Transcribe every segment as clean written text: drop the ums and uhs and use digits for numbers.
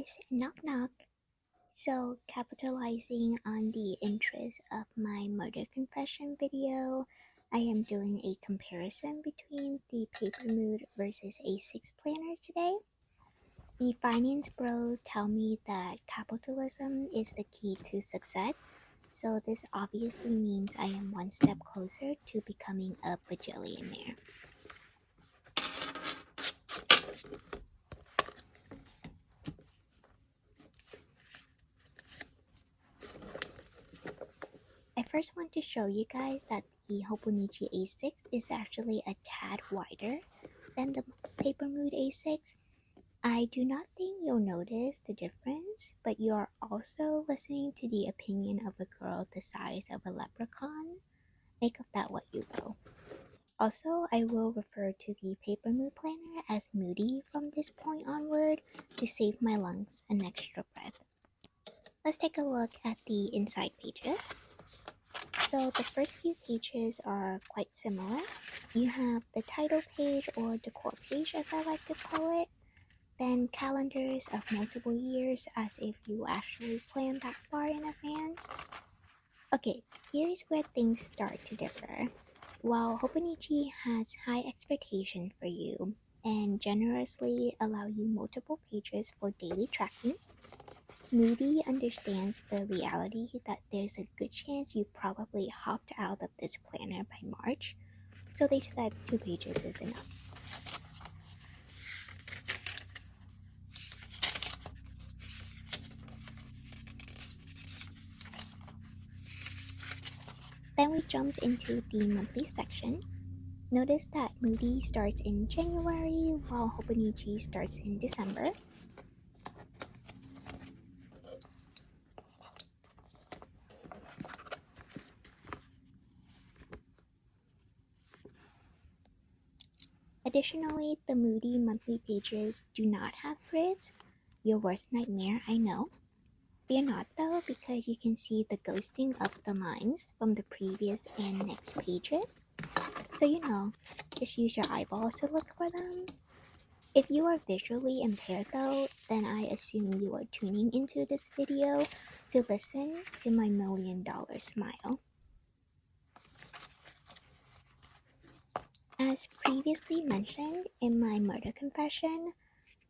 guys, knock knock. So, capitalizing on the interest of my murder confession video, I am doing a comparison between the PaperMood versus A6 planner today. The finance bros tell me that capitalism is the key to success, so this obviously means I am one step closer to becoming a bajillionaire. I first want to show you guys that the Hobonichi A6 is actually a tad wider than the PaperMood A6. I do not think you'll notice the difference, but you are also listening to the opinion of a girl the size of a leprechaun. Make of that what you will. Also, I will refer to the PaperMood planner as Moody from this point onward to save my lungs an extra breath. Let's take a look at the inside pages. So the first few pages are quite similar. You have the title page, or decor page as I like to call it, then calendars of multiple years as if you actually planned that far in advance. Okay, here's where things start to differ. While Hobonichi has high expectations for you and generously allow you multiple pages for daily tracking, Moody understands the reality that there's a good chance you probably hopped out of this planner by March, so they said 2 pages is enough. Then we jumped into the monthly section. Notice that Moody starts in January while Hobonichi starts in December. Additionally, the Moody monthly pages do not have grids. Your worst nightmare, I know. They're not though, because you can see the ghosting of the lines from the previous and next pages. So just use your eyeballs to look for them. If you are visually impaired though, then I assume you are tuning into this video to listen to my $1 million smile. As previously mentioned in my murder confession,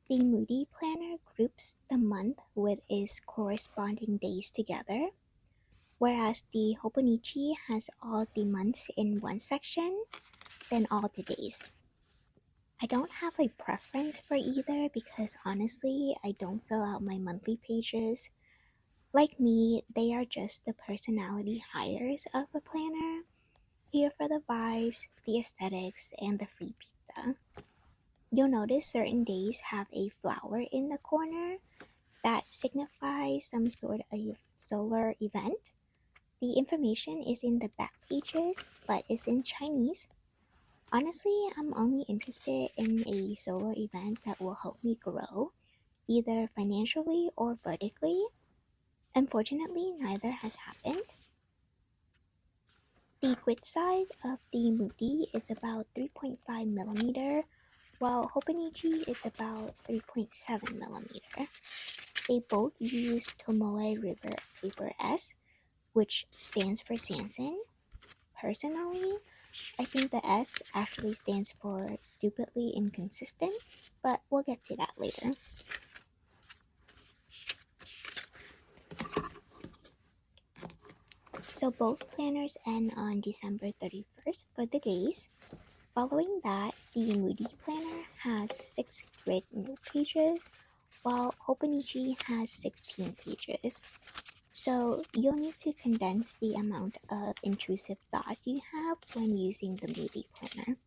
the Moody planner groups the month with its corresponding days together, whereas the Hobonichi has all the months in one section, then all the days. I don't have a preference for either because honestly, I don't fill out my monthly pages. Like me, they are just the personality hires of a planner, here for the vibes, the aesthetics, and the free pizza. You'll notice certain days have a flower in the corner that signifies some sort of solar event. The information is in the back pages, but it's in Chinese. Honestly, I'm only interested in a solar event that will help me grow, either financially or vertically. Unfortunately, neither has happened. The grid size of the Moody is about 3.5mm, while Hobonichi is about 3.7mm. They both use Tomoe River Paper S, which stands for Sanson. Personally, I think the S actually stands for stupidly inconsistent, but we'll get to that later. So both planners end on December 31st for the days. Following that, the Moody planner has 6 grid note pages, while Hobonichi has 16 pages. So you'll need to condense the amount of intrusive thoughts you have when using the Moody planner.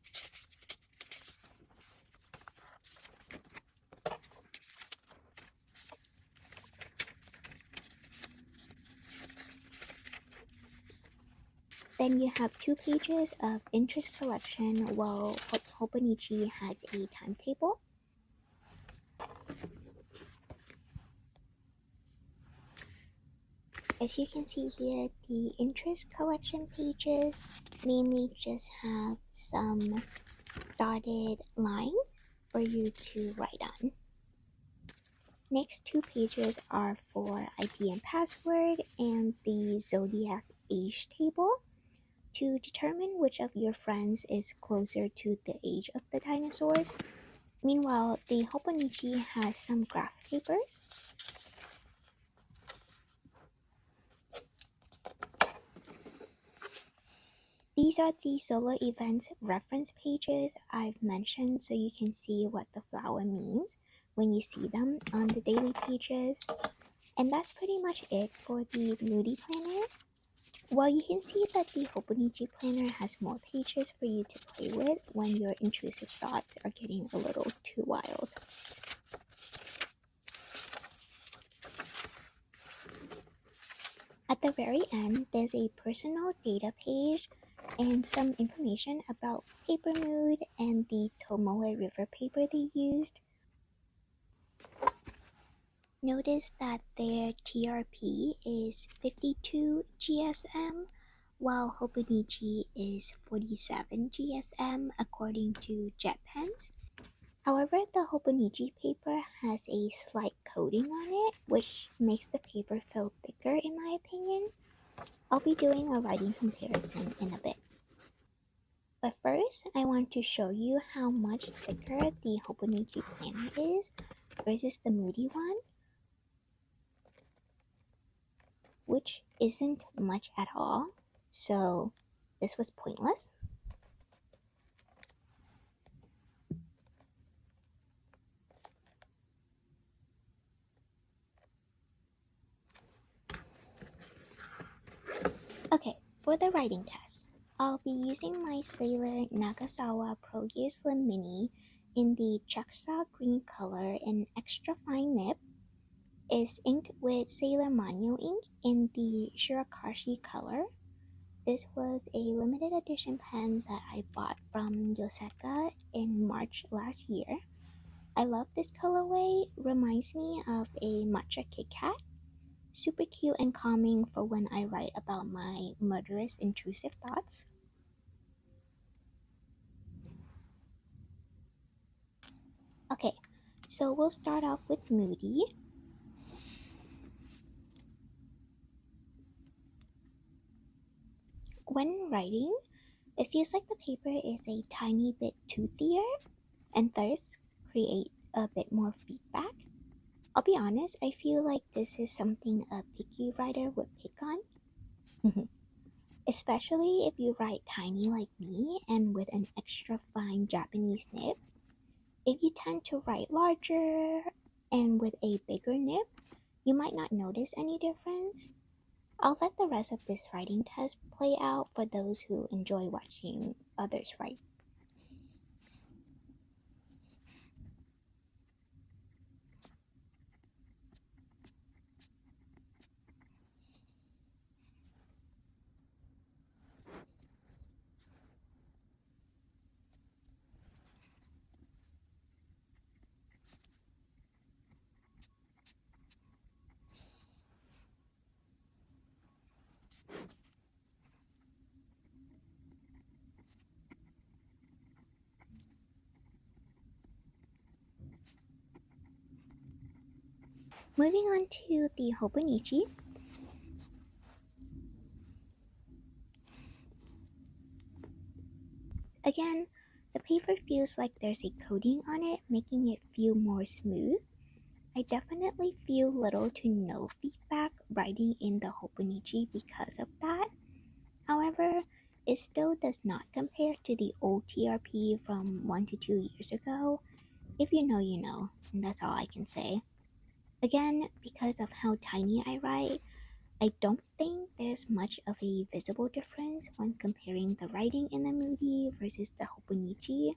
Then you have 2 pages of interest collection, while Hobonichi has a timetable. As you can see here, the interest collection pages mainly just have some dotted lines for you to write on. Next two pages are for ID and password and the zodiac age table to determine which of your friends is closer to the age of the dinosaurs. Meanwhile, the Hobonichi has some graph papers. These are the solo events reference pages I've mentioned so you can see what the flower means when you see them on the daily pages. And that's pretty much it for the Moody Planner. While you can see that the Hobonichi Planner has more pages for you to play with when your intrusive thoughts are getting a little too wild. At the very end, there's a personal data page and some information about PaperMood and the Tomoe River paper they used. Notice that their TRP is 52 GSM, while Hobonichi is 47 GSM according to JetPens. However, the Hobonichi paper has a slight coating on it, which makes the paper feel thicker in my opinion. I'll be doing a writing comparison in a bit. But first, I want to show you how much thicker the Hobonichi planner is versus the Moody one, which isn't much at all, so this was pointless. Okay, for the writing test, I'll be using my Staler Nagasawa Pro Gear Slim Mini in the Chaksa green color and extra fine nib. Is inked with Sailor Manyo ink in the Shirakashi color. This was a limited edition pen that I bought from Yoseka in March last year. I love this colorway, reminds me of a matcha Kit Kat. Super cute and calming for when I write about my murderous intrusive thoughts. Okay, so we'll start off with Moody. When writing, it feels like the paper is a tiny bit toothier and thus create a bit more feedback. I'll be honest, I feel like this is something a picky writer would pick on. Especially if you write tiny like me and with an extra fine Japanese nib. If you tend to write larger and with a bigger nib, you might not notice any difference. I'll let the rest of this writing test play out for those who enjoy watching others write. Moving on to the Hobonichi. Again, the paper feels like there's a coating on it, making it feel more smooth. I definitely feel little to no feedback writing in the Hobonichi because of that. However, it still does not compare to the old TRP from 1 to 2 years ago. If you know, you know, and that's all I can say. Again, because of how tiny I write, I don't think there's much of a visible difference when comparing the writing in the Moody versus the Hobonichi,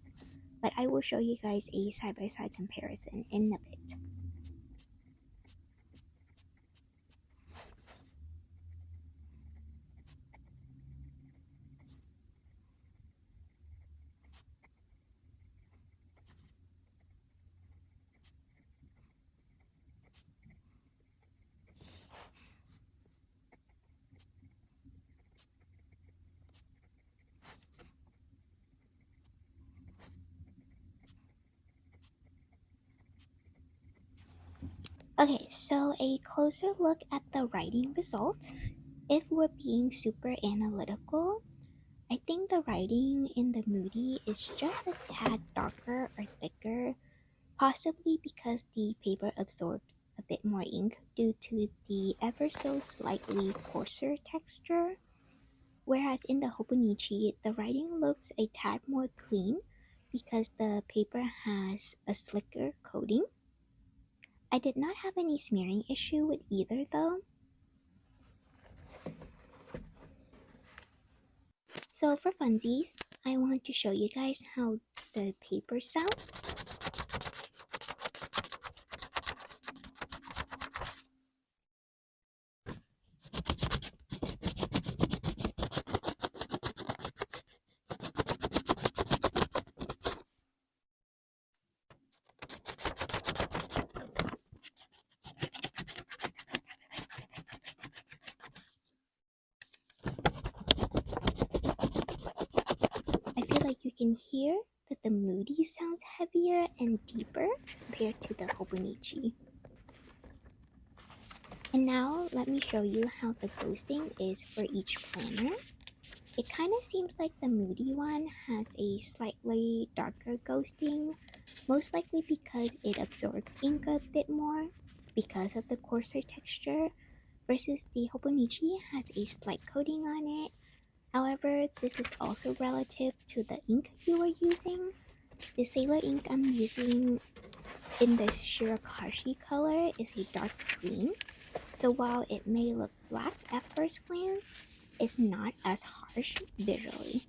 but I will show you guys a side-by-side comparison in a bit. Okay, so a closer look at the writing results. If we're being super analytical, I think the writing in the Moody is just a tad darker or thicker, possibly because the paper absorbs a bit more ink due to the ever so slightly coarser texture. Whereas in the Hobonichi, the writing looks a tad more clean because the paper has a slicker coating. I did not have any smearing issue with either though. So for funsies, I want to show you guys how the paper sounds. I feel like you can hear that the Moody sounds heavier and deeper compared to the Hobonichi. And now let me show you how the ghosting is for each planner. It kind of seems like the Moody one has a slightly darker ghosting, most likely because it absorbs ink a bit more because of the coarser texture, versus the Hobonichi has a slight coating on it. However, this is also relative to the ink you are using. The Sailor ink I'm using in the Shirakashi color is a dark green, so while it may look black at first glance, it's not as harsh visually.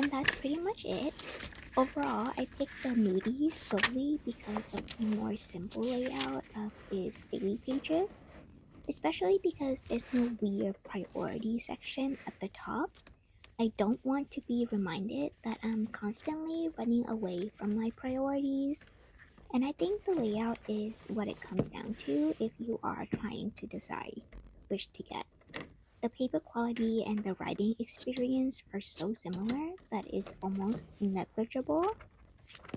And that's pretty much it. Overall, I picked the Moody solely because of the more simple layout of its daily pages, especially because there's no weird priority section at the top. I don't want to be reminded that I'm constantly running away from my priorities, and I think the layout is what it comes down to if you are trying to decide which to get. The paper quality and the writing experience are so similar that it's almost negligible.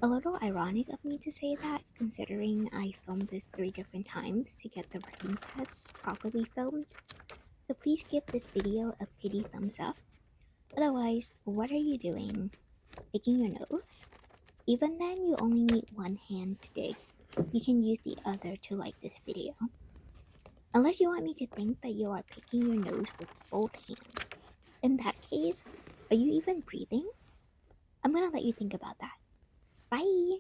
A little ironic of me to say that, considering I filmed this 3 different times to get the writing test properly filmed. So please give this video a pity thumbs up. Otherwise, what are you doing? Picking your nose? Even then, you only need one hand to dig. You can use the other to like this video. Unless you want me to think that you are picking your nose with both hands. In that case, are you even breathing? I'm gonna let you think about that. Bye!